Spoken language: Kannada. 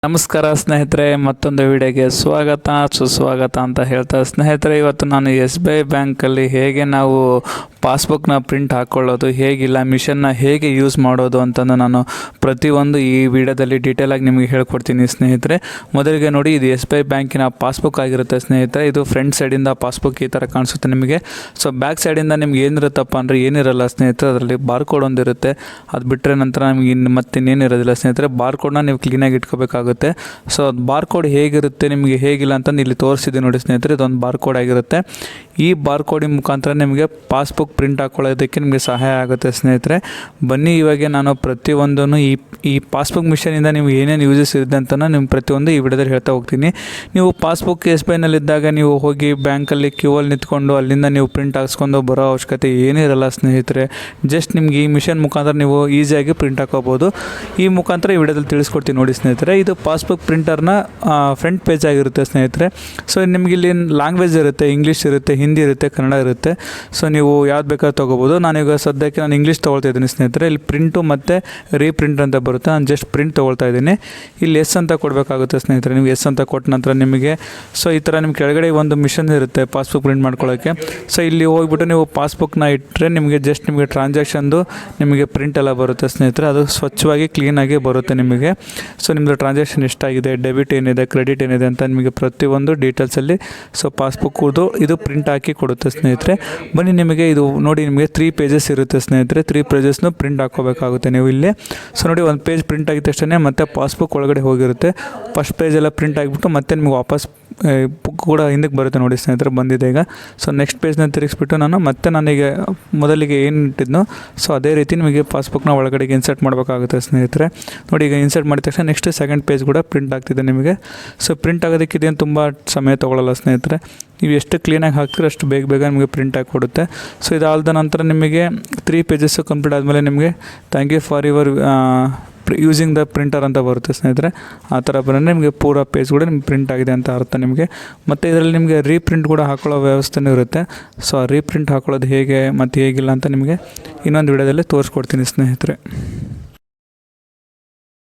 ನಮಸ್ಕಾರ ಸ್ನೇಹಿತರೆ, ಮತ್ತೊಂದು ವಿಡಿಯೋಗೆ ಸ್ವಾಗತ ಸುಸ್ವಾಗತ ಅಂತ ಹೇಳ್ತಾ ಸ್ನೇಹಿತರೆ, ಇವತ್ತು ನಾನು SBI ಬ್ಯಾಂಕಲ್ಲಿ ಹೇಗೆ ನಾವು ಪಾಸ್ಬುಕ್ನ ಪ್ರಿಂಟ್ ಹಾಕ್ಕೊಳ್ಳೋದು, ಹೇಗಿಲ್ಲ ಮಿಷನ್ನ ಹೇಗೆ ಯೂಸ್ ಮಾಡೋದು ಅಂತಂದು ನಾನು ಪ್ರತಿಯೊಂದು ಈ ವಿಡಿಯೋದಲ್ಲಿ ಡೀಟೇಲಾಗಿ ನಿಮಗೆ ಹೇಳ್ಕೊಡ್ತೀನಿ ಸ್ನೇಹಿತರೆ. ಮೊದಲಿಗೆ ನೋಡಿ, ಇದು SBI ಬ್ಯಾಂಕಿನ ಪಾಸ್ಬುಕ್ ಆಗಿರುತ್ತೆ ಸ್ನೇಹಿತರೆ. ಇದು ಫ್ರಂಟ್ ಸೈಡಿಂದ ಪಾಸ್ಬುಕ್ ಈ ಥರ ಕಾಣಿಸುತ್ತೆ ನಿಮಗೆ. ಸೊ ಬ್ಯಾಕ್ ಸೈಡಿಂದ ನಿಮ್ಗೆ ಏನಿರುತ್ತಪ್ಪ ಅಂದರೆ ಏನಿರಲ್ಲ ಸ್ನೇಹಿತರೆ, ಅದರಲ್ಲಿ ಬಾರ್ಕೋಡ್ ಒಂದಿರುತ್ತೆ. ಅದು ಬಿಟ್ಟರೆ ನಂತರ ನಿಮಗೆ ಮತ್ತಿನ್ನೇನಿರೋದಿಲ್ಲ ಸ್ನೇಹಿತರೆ. ಬಾರ್ಕೋಡ್ನ ನೀವು ಕ್ಲೀನಾಗಿ ಇಟ್ಕೋಬೇಕಾಗುತ್ತೆ. ಸೊ ಅದು ಬಾರ್ಕೋಡ್ ಹೇಗಿರುತ್ತೆ, ನಿಮಗೆ ಹೇಗಿಲ್ಲ ಅಂತಂದು ಇಲ್ಲಿ ತೋರಿಸಿದೆ ನೋಡಿ ಸ್ನೇಹಿತರೆ. ಇದೊಂದು ಬಾರ್ಕೋಡ್ ಆಗಿರುತ್ತೆ. ಈ ಬಾರ್ಕೋಡಿನ ಮುಖಾಂತರ ನಿಮಗೆ ಪಾಸ್ಬುಕ್ ಪ್ರಿಂಟ್ ಹಾಕ್ಕೊಳ್ಳೋದಕ್ಕೆ ನಿಮಗೆ ಸಹಾಯ ಆಗುತ್ತೆ ಸ್ನೇಹಿತರೆ. ಬನ್ನಿ, ಇವಾಗ ನಾನು ಪ್ರತಿಯೊಂದನ್ನು ಈ ಪಾಸ್ಬುಕ್ ಮಿಷನಿಂದ ನೀವು ಏನೇನು ಯೂಸಸ್ ಇದೆ ಅಂತ ನಿಮ್ಮ ಪ್ರತಿಯೊಂದು ಈ ವಿಡಿಯೋದಲ್ಲಿ ಹೇಳ್ತಾ ಹೋಗ್ತೀನಿ. ನೀವು ಪಾಸ್ಬುಕ್ SBIನಲ್ಲಿದ್ದಾಗ ನೀವು ಹೋಗಿ ಬ್ಯಾಂಕಲ್ಲಿ ಕ್ಯೂ ಅಲ್ಲಿ ನಿಂತ್ಕೊಂಡು ಅಲ್ಲಿಂದ ನೀವು ಪ್ರಿಂಟ್ ಹಾಕ್ಸ್ಕೊಂಡು ಬರೋ ಅವಶ್ಯಕತೆ ಏನಿರಲ್ಲ ಸ್ನೇಹಿತರೆ. ಜಸ್ಟ್ ನಿಮ್ಗೆ ಈ ಮಿಷನ್ ಮುಖಾಂತರ ನೀವು ಈಸಿಯಾಗಿ ಪ್ರಿಂಟ್ ಹಾಕೋಬೋದು. ಈ ಮುಖಾಂತರ ಈ ವಿಡಿಯೋದಲ್ಲಿ ತಿಳಿಸ್ಕೊಡ್ತೀನಿ ನೋಡಿ ಸ್ನೇಹಿತರೆ. ಇದು ಪಾಸ್ಬುಕ್ ಪ್ರಿಂಟರ್ನ ಫ್ರಂಟ್ ಪೇಜ್ ಆಗಿರುತ್ತೆ ಸ್ನೇಹಿತರೆ. ಸೊ ನಿಮಗೆ ಇಲ್ಲಿ ಲ್ಯಾಂಗ್ವೇಜ್ ಇರುತ್ತೆ, ಇಂಗ್ಲೀಷ್ ಇರುತ್ತೆ, ಹಿಂದಿ ಇರುತ್ತೆ, ಕನ್ನಡ ಇರುತ್ತೆ. ಸೊ ನೀವು ಯಾವ್ದು ಬೇಕಾದ್ರೂ ತೊಗೋಬೋದು. ನಾನೀಗ ಸದ್ಯಕ್ಕೆ ನಾನು ಇಂಗ್ಲೀಷ್ ತೊಗೊಳ್ತಾ ಇದ್ದೀನಿ ಸ್ನೇಹಿತರೆ. ಇಲ್ಲಿ ಪ್ರಿಂಟು ಮತ್ತು ರೀಪ್ರಿಂಟ್ ಅಂತ ಬರುತ್ತೆ. ನಾನು ಜಸ್ಟ್ ಪ್ರಿಂಟ್ ತೊಗೊಳ್ತಾ ಇದ್ದೀನಿ. ಇಲ್ಲಿ ಎಸ್ ಅಂತ ಕೊಡಬೇಕಾಗುತ್ತೆ ಸ್ನೇಹಿತರೆ. ನೀವು ಎಸ್ ಅಂತ ಕೊಟ್ಟ ನಂತರ ನಿಮಗೆ ಸೊ ಈ ಥರ ನಿಮ್ಮ ಕೆಳಗಡೆ ಒಂದು ಮಿಷನ್ ಇರುತ್ತೆ ಪಾಸ್ಬುಕ್ ಪ್ರಿಂಟ್ ಮಾಡ್ಕೊಳ್ಳೋಕ್ಕೆ. ಸೊ ಇಲ್ಲಿ ಹೋಗ್ಬಿಟ್ಟು ನೀವು ಪಾಸ್ಬುಕ್ನ ಇಟ್ಟರೆ ನಿಮಗೆ ಜಸ್ಟ್ ನಿಮಗೆ ಟ್ರಾನ್ಸಾಕ್ಷನ್ದು ನಿಮಗೆ ಪ್ರಿಂಟ್ ಎಲ್ಲ ಬರುತ್ತೆ ಸ್ನೇಹಿತರೆ. ಅದು ಸ್ವಚ್ಛವಾಗಿ ಕ್ಲೀನಾಗಿ ಬರುತ್ತೆ ನಿಮಗೆ. ಸೊ ನಿಮ್ಮದು ಟ್ರಾನ್ಸಾಕ್ಷನ್ ಎಷ್ಟಾಗಿದೆ, ಡೆಬಿಟ್ ಏನಿದೆ, ಕ್ರೆಡಿಟ್ ಏನಿದೆ ಅಂತ ನಿಮಗೆ ಪ್ರತಿಯೊಂದು ಡೀಟೇಲ್ಸಲ್ಲಿ ಸೊ ಪಾಸ್ಬುಕ್ದು ಇದು ಪ್ರಿಂಟ್ ಹಾಕಿ ಕೊಡುತ್ತೆ ಸ್ನೇಹಿತರೆ. ಬನ್ನಿ, ನಿಮಗೆ ಇದು ನೋಡಿ, ನಿಮಗೆ 3 ಪೇಜಸ್ ಇರುತ್ತೆ ಸ್ನೇಹಿತರೆ. 3 ಪೇಜಸ್ನು ಪ್ರಿಂಟ್ ಹಾಕೋಬೇಕಾಗುತ್ತೆ ನೀವು ಇಲ್ಲಿ. ಸೊ ನೋಡಿ, ಒಂದು ಪೇಜ್ ಪ್ರಿಂಟ್ ಆಗಿದ ತಕ್ಷಣ ಮತ್ತೆ ಪಾಸ್ಬುಕ್ ಒಳಗಡೆ ಹೋಗಿರುತ್ತೆ. ಫಸ್ಟ್ ಪೇಜ್ ಎಲ್ಲ ಪ್ರಿಂಟ್ ಆಗಿಬಿಟ್ಟು ಮತ್ತೆ ನಿಮಗೆ ವಾಪಸ್ ಬುಕ್ ಕೂಡ ಹಿಂದಕ್ಕೆ ಬರುತ್ತೆ ನೋಡಿ ಸ್ನೇಹಿತರೆ. ಬಂದಿದೆ ಈಗ. ಸೊ ನೆಕ್ಸ್ಟ್ ಪೇಜ್ನ ತಿರುಗಿಸ್ಬಿಟ್ಟು ನಾನೀಗ ಮೊದಲಿಗೆ ಏನು ಇಟ್ಟಿದ್ನೋ ಸೊ ಅದೇ ರೀತಿ ನಿಮಗೆ ಪಾಸ್ಬುಕ್ನ ಒಳಗಡೆಗೆ ಇನ್ಸರ್ಟ್ ಮಾಡಬೇಕಾಗುತ್ತೆ ಸ್ನೇಹಿತರೆ. ನೋಡಿ, ಈಗ ಇನ್ಸರ್ಟ್ ಮಾಡಿದ ತಕ್ಷಣ ನೆಕ್ಸ್ಟ್ ಸೆಕೆಂಡ್ ಪೇಜ್ ಕೂಡ ಪ್ರಿಂಟ್ ಆಗ್ತಿದೆ ನಿಮಗೆ. ಸೊ ಪ್ರಿಂಟ್ ಆಗೋದಕ್ಕೆ ಇದೇನು ತುಂಬ ಸಮಯ ತೊಗೊಳ್ಳಲ್ಲ ಸ್ನೇಹಿತರೆ. ನೀವು ಎಷ್ಟು ಕ್ಲೀನಾಗಿ ಹಾಕ್ತೀರೋ ಅಷ್ಟು ಬೇಗ ನಿಮಗೆ ಪ್ರಿಂಟ್ ಆಗಿ ಕೊಡುತ್ತೆ. ಸೊ ಇದಾದ ನಂತರ ನಿಮಗೆ 3 ಪೇಜಸ್ಸು ಕಂಪ್ಲೀಟ್ ಆದಮೇಲೆ ನಿಮಗೆ thank you for your using the printer ಅಂತ ಬರುತ್ತೆ ಸ್ನೇಹಿತರೆ. ಆ ಥರ ಬಂದರೆ ನಿಮಗೆ ಪೂರ ಪೇಜ್ ಕೂಡ ನಿಮ್ಗೆ ಪ್ರಿಂಟ್ ಆಗಿದೆ ಅಂತ ಅರ್ಥ ನಿಮಗೆ. ಮತ್ತು ಇದರಲ್ಲಿ ನಿಮಗೆ ರೀಪ್ರಿಂಟ್ ಕೂಡ ಹಾಕೊಳ್ಳೋ ವ್ಯವಸ್ಥೆನೂ ಇರುತ್ತೆ. ಸೊ ಆ ರೀಪ್ರಿಂಟ್ ಹಾಕೊಳ್ಳೋದು ಹೇಗೆ ಮತ್ತು ಹೇಗಿಲ್ಲ ಅಂತ ನಿಮಗೆ ಇನ್ನೊಂದು ವಿಡಿಯೋದಲ್ಲಿ ತೋರಿಸ್ಕೊಡ್ತೀನಿ ಸ್ನೇಹಿತರೆ.